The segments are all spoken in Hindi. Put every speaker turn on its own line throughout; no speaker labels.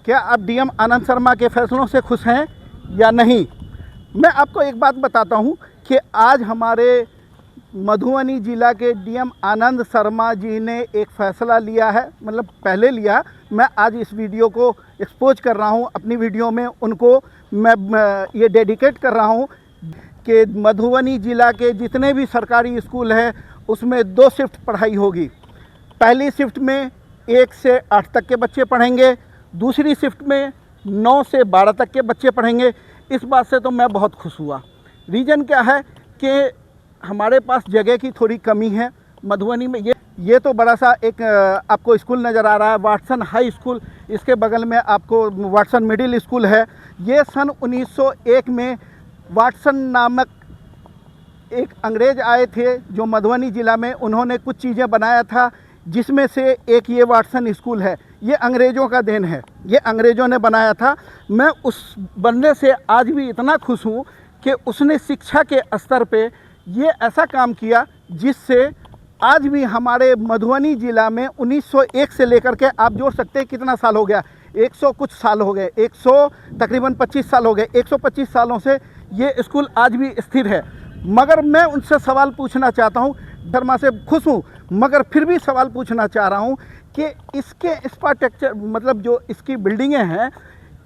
क्या आप डीएम आनंद शर्मा के फैसलों से खुश हैं या नहीं? मैं आपको एक बात बताता हूं कि आज हमारे मधुबनी जिला के डीएम आनंद शर्मा जी ने एक फ़ैसला लिया है, मतलब पहले लिया। मैं आज इस वीडियो को एक्सपोज कर रहा हूं, अपनी वीडियो में उनको मैं ये डेडिकेट कर रहा हूं कि मधुबनी जिला के जितने भी सरकारी स्कूल हैं उसमें 2 शिफ्ट पढ़ाई होगी। पहली शिफ्ट में 1 से 8 तक के बच्चे पढ़ेंगे, दूसरी शिफ्ट में 9 से 12 तक के बच्चे पढ़ेंगे। इस बात से तो मैं बहुत खुश हुआ। रीज़न क्या है कि हमारे पास जगह की थोड़ी कमी है मधुबनी में। ये तो बड़ा सा एक आपको स्कूल नज़र आ रहा है, वाटसन हाई स्कूल। इसके बगल में आपको वाटसन मिडिल स्कूल है। ये सन 1901 में वाटसन नामक एक अंग्रेज़ आए थे जो मधुबनी ज़िला में, उन्होंने कुछ चीज़ें बनाया था जिसमें से एक ये वाटसन स्कूल है। ये अंग्रेज़ों का देन है, ये अंग्रेज़ों ने बनाया था। मैं उस बंदे से आज भी इतना खुश हूँ कि उसने शिक्षा के स्तर पे ये ऐसा काम किया जिससे आज भी हमारे मधुबनी ज़िला में 1901 से लेकर के आप जोड़ सकते हैं कितना साल हो गया, 100 कुछ साल हो गए, 100 तकरीबन 25 साल हो गए। 125 सालों से ये स्कूल आज भी स्थिर है। मगर मैं उनसे सवाल पूछना चाहता हूँ, शर्मा से खुश हूँ मगर फिर भी सवाल पूछना चाह रहा हूँ कि इसके इंफ्रास्ट्रक्चर, मतलब जो इसकी बिल्डिंगें हैं,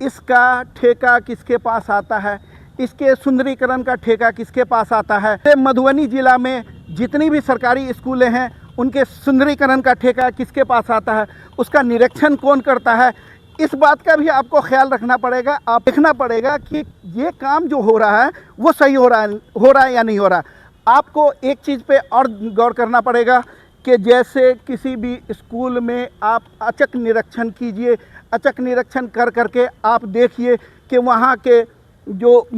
इसका ठेका किसके पास आता है, इसके सुंदरीकरण का ठेका किसके पास आता है। मधुबनी ज़िला में जितनी भी सरकारी स्कूलें हैं उनके सुंदरीकरण का ठेका किसके पास आता है, उसका निरीक्षण कौन करता है। इस बात का भी आपको ख्याल रखना पड़ेगा। आप देखना पड़ेगा कि ये काम जो हो रहा है वो सही हो रहा है या नहीं हो रहा। आपको एक चीज़ पे और गौर करना पड़ेगा कि जैसे किसी भी स्कूल में आप अचक निरीक्षण कीजिए, अचक निरीक्षण कर करके आप देखिए कि वहाँ के जो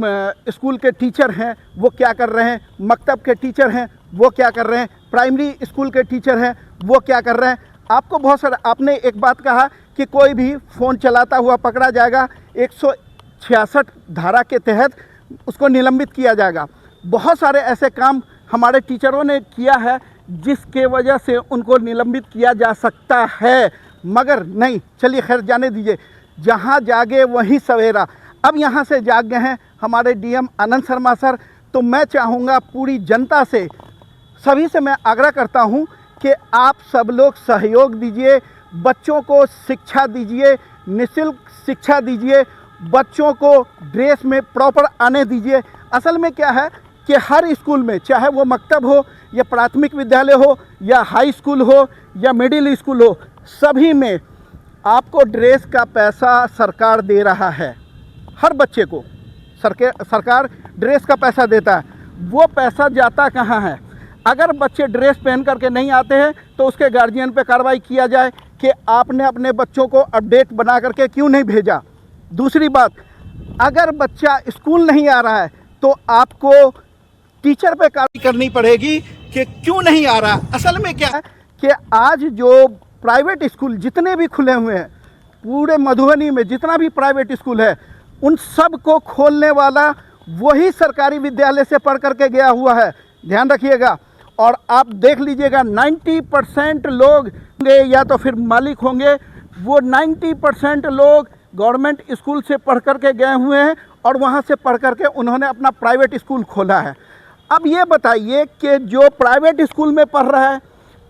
स्कूल के टीचर हैं वो क्या कर रहे हैं, मकतब के टीचर हैं वो क्या कर रहे हैं, प्राइमरी स्कूल के टीचर हैं वो क्या कर रहे हैं। आपको बहुत सारा, आपने एक बात कहा कि कोई भी फ़ोन चलाता हुआ पकड़ा जाएगा, 166 धारा के तहत उसको निलंबित किया जाएगा। बहुत सारे ऐसे काम हमारे टीचरों ने किया है जिसके वजह से उनको निलंबित किया जा सकता है, मगर नहीं, चलिए खैर जाने दीजिए। जहाँ जागे वहीं सवेरा। अब यहाँ से जाग गए हैं हमारे डीएम आनंद शर्मा सर, तो मैं चाहूँगा पूरी जनता से, सभी से मैं आग्रह करता हूँ कि आप सब लोग सहयोग दीजिए, बच्चों को शिक्षा दीजिए, निःशुल्क शिक्षा दीजिए, बच्चों को ड्रेस में प्रॉपर आने दीजिए। असल में क्या है कि हर स्कूल में, चाहे वो मकतब हो या प्राथमिक विद्यालय हो या हाई स्कूल हो या मिडिल स्कूल हो, सभी में आपको ड्रेस का पैसा सरकार दे रहा है। हर बच्चे को सरकार ड्रेस का पैसा देता है। वो पैसा जाता कहाँ है? अगर बच्चे ड्रेस पहन करके नहीं आते हैं तो उसके गार्जियन पे कार्रवाई किया जाए कि आपने अपने बच्चों को अपडेट बना करके क्यों नहीं भेजा। दूसरी बात, अगर बच्चा स्कूल नहीं आ रहा है तो आपको टीचर पे कार्रवाई करनी पड़ेगी कि क्यों नहीं आ रहा। असल में क्या है कि आज जो प्राइवेट स्कूल जितने भी खुले हुए हैं, पूरे मधुबनी में जितना भी प्राइवेट स्कूल है, उन सब को खोलने वाला वही सरकारी विद्यालय से पढ़ करके गया हुआ है, ध्यान रखिएगा। और आप देख लीजिएगा 90% लोग होंगे या तो फिर मालिक होंगे, वो 90% लोग गवर्नमेंट स्कूल से पढ़ करके गए हुए हैं और वहाँ से पढ़ करके उन्होंने अपना प्राइवेट स्कूल खोला है। अब ये बताइए कि जो प्राइवेट स्कूल में पढ़ रहा है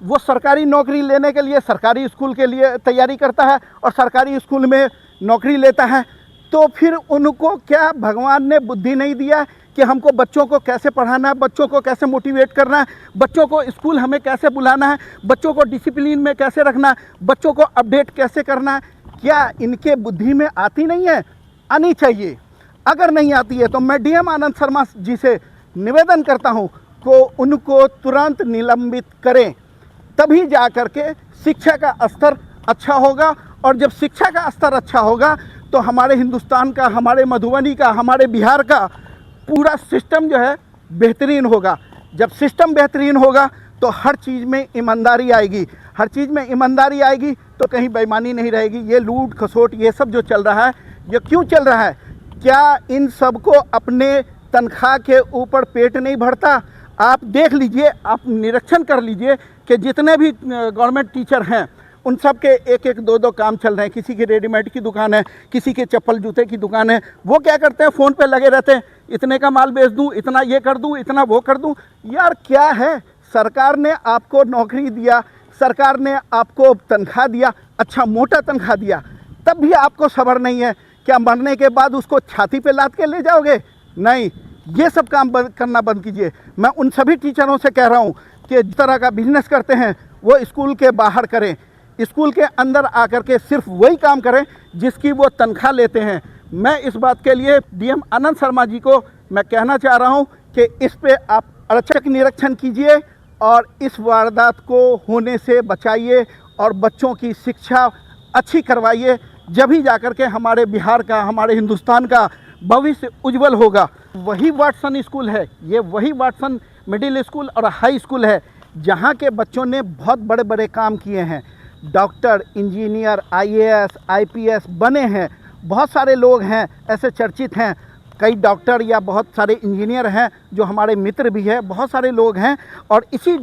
वो सरकारी नौकरी लेने के लिए सरकारी स्कूल के लिए तैयारी करता है और सरकारी स्कूल में नौकरी लेता है, तो फिर उनको क्या भगवान ने बुद्धि नहीं दिया कि हमको बच्चों को कैसे पढ़ाना है, बच्चों को कैसे मोटिवेट करना है, बच्चों को स्कूल हमें कैसे बुलाना है, बच्चों को डिसिप्लिन में कैसे रखना है, बच्चों को अपडेट कैसे करना है? क्या इनके बुद्धि में आती नहीं है? आनी चाहिए। अगर नहीं आती है तो मैं डीएम आनंद शर्मा जी से निवेदन करता हूं को उनको तुरंत निलंबित करें, तभी जा कर के शिक्षा का स्तर अच्छा होगा। और जब शिक्षा का स्तर अच्छा होगा तो हमारे हिंदुस्तान का, हमारे मधुबनी का, हमारे बिहार का पूरा सिस्टम जो है बेहतरीन होगा। जब सिस्टम बेहतरीन होगा तो हर चीज़ में ईमानदारी आएगी, हर चीज़ में ईमानदारी आएगी तो कहीं बेईमानी नहीं रहेगी। ये लूट खसोट ये सब जो चल रहा है, ये क्यों चल रहा है? क्या इन सब को अपने तनख्वाह के ऊपर पेट नहीं भरता? आप देख लीजिए, आप निरीक्षण कर लीजिए कि जितने भी गवर्नमेंट टीचर हैं उन सब के एक एक दो दो काम चल रहे हैं। किसी की रेडीमेड की दुकान है, किसी के चप्पल जूते की दुकान है। वो क्या करते हैं, फ़ोन पे लगे रहते हैं, इतने का माल बेच दूँ, इतना ये कर दूँ, इतना वो कर दूँ। यार क्या है, सरकार ने आपको नौकरी दिया, सरकार ने आपको तनख्वाह दिया, अच्छा मोटा तनख्वाह दिया, तब भी आपको सब्र नहीं है। क्या मरने के बाद उसको छाती पे लाद के ले जाओगे? नहीं, ये सब काम करना बंद कीजिए। मैं उन सभी टीचरों से कह रहा हूँ कि जिस तरह का बिजनेस करते हैं वो स्कूल के बाहर करें, स्कूल के अंदर आकर के सिर्फ वही काम करें जिसकी वो तनख्वाह लेते हैं। मैं इस बात के लिए डीएम आनंद शर्मा जी को मैं कहना चाह रहा हूँ कि इस पे आप औचक निरीक्षण कीजिए और इस वारदात को होने से बचाइए और बच्चों की शिक्षा अच्छी करवाइए। जब ही जाकर के हमारे बिहार का, हमारे हिंदुस्तान का भविष्य उज्जवल होगा। वही वाटसन स्कूल है, ये वही वाटसन मिडिल स्कूल और हाई स्कूल है जहाँ के बच्चों ने बहुत बड़े बड़े काम किए हैं। डॉक्टर, इंजीनियर, आईएएस, आईपीएस बने हैं। बहुत सारे लोग हैं ऐसे चर्चित हैं, कई डॉक्टर या बहुत सारे इंजीनियर हैं जो हमारे मित्र भी हैं। बहुत सारे लोग हैं और इसी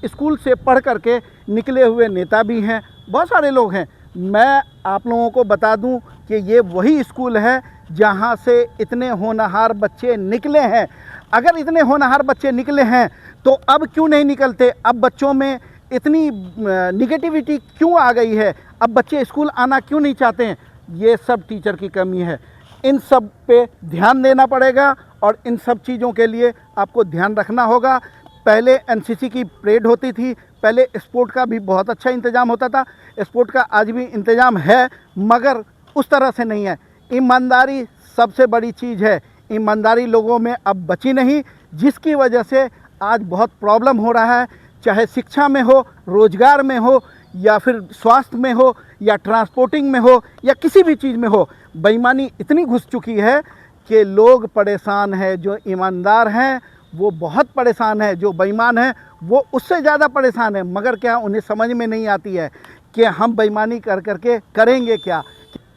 स्कूल से पढ़ कर के निकले हुए नेता भी हैं। बहुत सारे लोग हैं। मैं आप लोगों को बता दूं कि ये वही स्कूल है जहां से इतने होनहार बच्चे निकले हैं। अगर इतने होनहार बच्चे निकले हैं तो अब क्यों नहीं निकलते? अब बच्चों में इतनी निगेटिविटी क्यों आ गई है? अब बच्चे स्कूल आना क्यों नहीं चाहते हैं? ये सब टीचर की कमी है। इन सब पे ध्यान देना पड़ेगा और इन सब चीज़ों के लिए आपको ध्यान रखना होगा। पहले एनसीसी की परेड होती थी, पहले स्पोर्ट का भी बहुत अच्छा इंतज़ाम होता था। स्पोर्ट का आज भी इंतज़ाम है मगर उस तरह से नहीं है। ईमानदारी सबसे बड़ी चीज़ है। ईमानदारी लोगों में अब बची नहीं, जिसकी वजह से आज बहुत प्रॉब्लम हो रहा है, चाहे शिक्षा में हो, रोज़गार में हो, या फिर स्वास्थ्य में हो, या ट्रांसपोर्टिंग में हो, या किसी भी चीज़ में हो। बेईमानी इतनी घुस चुकी है कि लोग परेशान हैं। जो ईमानदार हैं वो बहुत परेशान है, जो बेईमान हैं वो उससे ज़्यादा परेशान है। मगर क्या उन्हें समझ में नहीं आती है कि हम बेईमानी कर करके करेंगे क्या?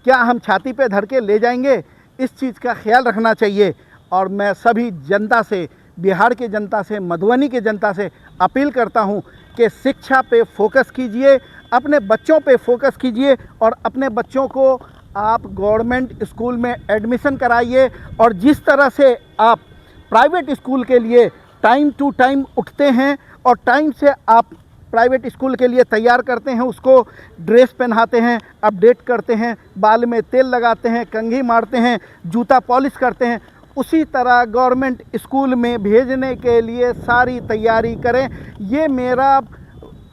क्या हम छाती पे धर के ले जाएंगे? इस चीज़ का ख्याल रखना चाहिए। और मैं सभी जनता से, बिहार की जनता से, मधुबनी की जनता से अपील करता हूं कि शिक्षा पे फोकस कीजिए, अपने बच्चों पे फोकस कीजिए और अपने बच्चों को आप गवर्नमेंट स्कूल में एडमिशन कराइए। और जिस तरह से आप प्राइवेट स्कूल के लिए टाइम टू टाइम उठते हैं और टाइम से आप प्राइवेट स्कूल के लिए तैयार करते हैं, उसको ड्रेस पहनाते हैं, अपडेट करते हैं, बाल में तेल लगाते हैं, कंघी मारते हैं, जूता पॉलिश करते हैं, उसी तरह गवर्नमेंट स्कूल में भेजने के लिए सारी तैयारी करें। ये मेरा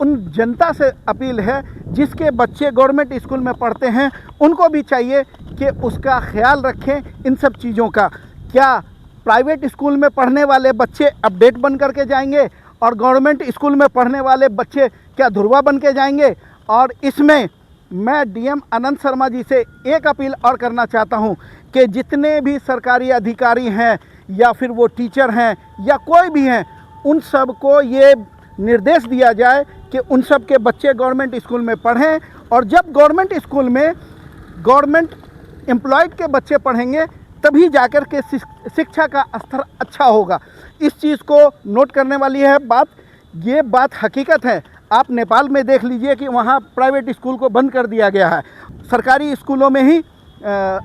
उन जनता से अपील है जिसके बच्चे गवर्नमेंट स्कूल में पढ़ते हैं, उनको भी चाहिए कि उसका ख्याल रखें इन सब चीज़ों का। क्या प्राइवेट स्कूल में पढ़ने वाले बच्चे अपडेट बन करके जाएंगे और गवर्नमेंट स्कूल में पढ़ने वाले बच्चे क्या धुरवा बन के जाएंगे? और इसमें मैं डीएम आनंद शर्मा जी से एक अपील और करना चाहता हूं कि जितने भी सरकारी अधिकारी हैं या फिर वो टीचर हैं या कोई भी हैं, उन सब को ये निर्देश दिया जाए कि उन सब के बच्चे गवर्नमेंट स्कूल में पढ़ें। और जब गवर्नमेंट स्कूल में गवर्नमेंट एम्प्लॉयड के बच्चे पढ़ेंगे तभी जाकर के शिक्षा का स्तर अच्छा होगा। इस चीज़ को नोट करने वाली है बात। ये बात हकीकत है। आप नेपाल में देख लीजिए कि वहाँ प्राइवेट स्कूल को बंद कर दिया गया है, सरकारी स्कूलों में ही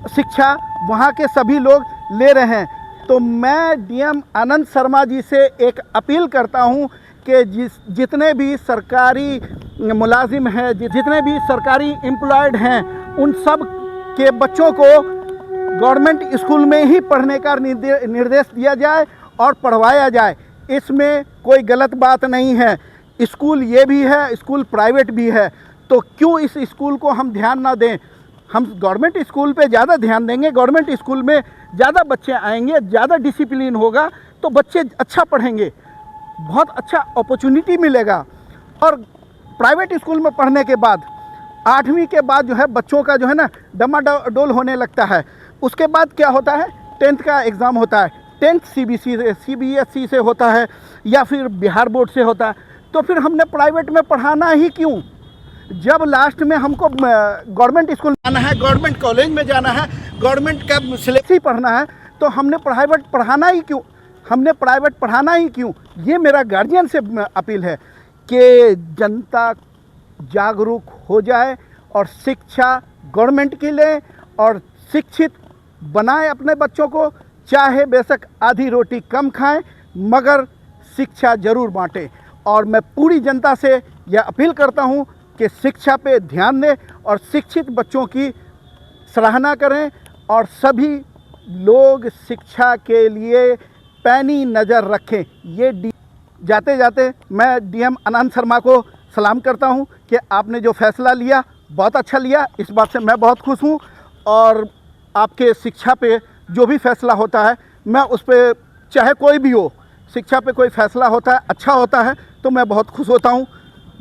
शिक्षा वहाँ के सभी लोग ले रहे हैं। तो मैं डीएम आनंद शर्मा जी से एक अपील करता हूँ कि जितने भी सरकारी मुलाजिम हैं, जितने भी सरकारी एम्प्लॉयड हैं, उन सब के बच्चों को गवर्नमेंट स्कूल में ही पढ़ने का निर्देश दिया जाए और पढ़वाया जाए। इसमें कोई गलत बात नहीं है। स्कूल ये भी है, स्कूल प्राइवेट भी है, तो क्यों इस स्कूल को हम ध्यान ना दें? हम गवर्नमेंट स्कूल पे ज़्यादा ध्यान देंगे, गवर्नमेंट स्कूल में ज़्यादा बच्चे आएंगे, ज़्यादा डिसिप्लिन होगा तो बच्चे अच्छा पढ़ेंगे, बहुत अच्छा अपॉर्चुनिटी मिलेगा। और प्राइवेट स्कूल में पढ़ने के बाद 8वीं के बाद जो है बच्चों का जो है ना डमाडोल होने लगता है। उसके बाद क्या होता है, 10th का एग्ज़ाम होता है। 10th CBSE से होता है या फिर बिहार बोर्ड से होता है। तो फिर हमने प्राइवेट में पढ़ाना ही क्यों? जब लास्ट में हमको गवर्नमेंट स्कूल जाना है, गवर्नमेंट कॉलेज में जाना है, गवर्नमेंट का सिलेबस ही पढ़ना है, तो हमने प्राइवेट पढ़ाना ही क्यों? हमने प्राइवेट पढ़ाना ही क्यों? ये मेरा गार्जियन से अपील है कि जनता जागरूक हो जाए और शिक्षा गवर्नमेंट की ले और शिक्षित बनाए अपने बच्चों को, चाहे बेशक आधी रोटी कम खाएं मगर शिक्षा ज़रूर बांटें। और मैं पूरी जनता से यह अपील करता हूं कि शिक्षा पे ध्यान दें और शिक्षित बच्चों की सराहना करें और सभी लोग शिक्षा के लिए पैनी नज़र रखें। ये जाते जाते मैं डीएम आनंद शर्मा को सलाम करता हूं कि आपने जो फ़ैसला लिया बहुत अच्छा लिया, इस बात से मैं बहुत खुश हूं। और आपके शिक्षा पे जो भी फ़ैसला होता है मैं उस पर, चाहे कोई भी हो, शिक्षा पे कोई फ़ैसला होता है अच्छा होता है तो मैं बहुत खुश होता हूं।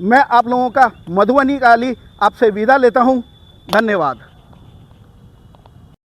मैं आप लोगों का मधुबनी काली आपसे विदा लेता हूं। धन्यवाद।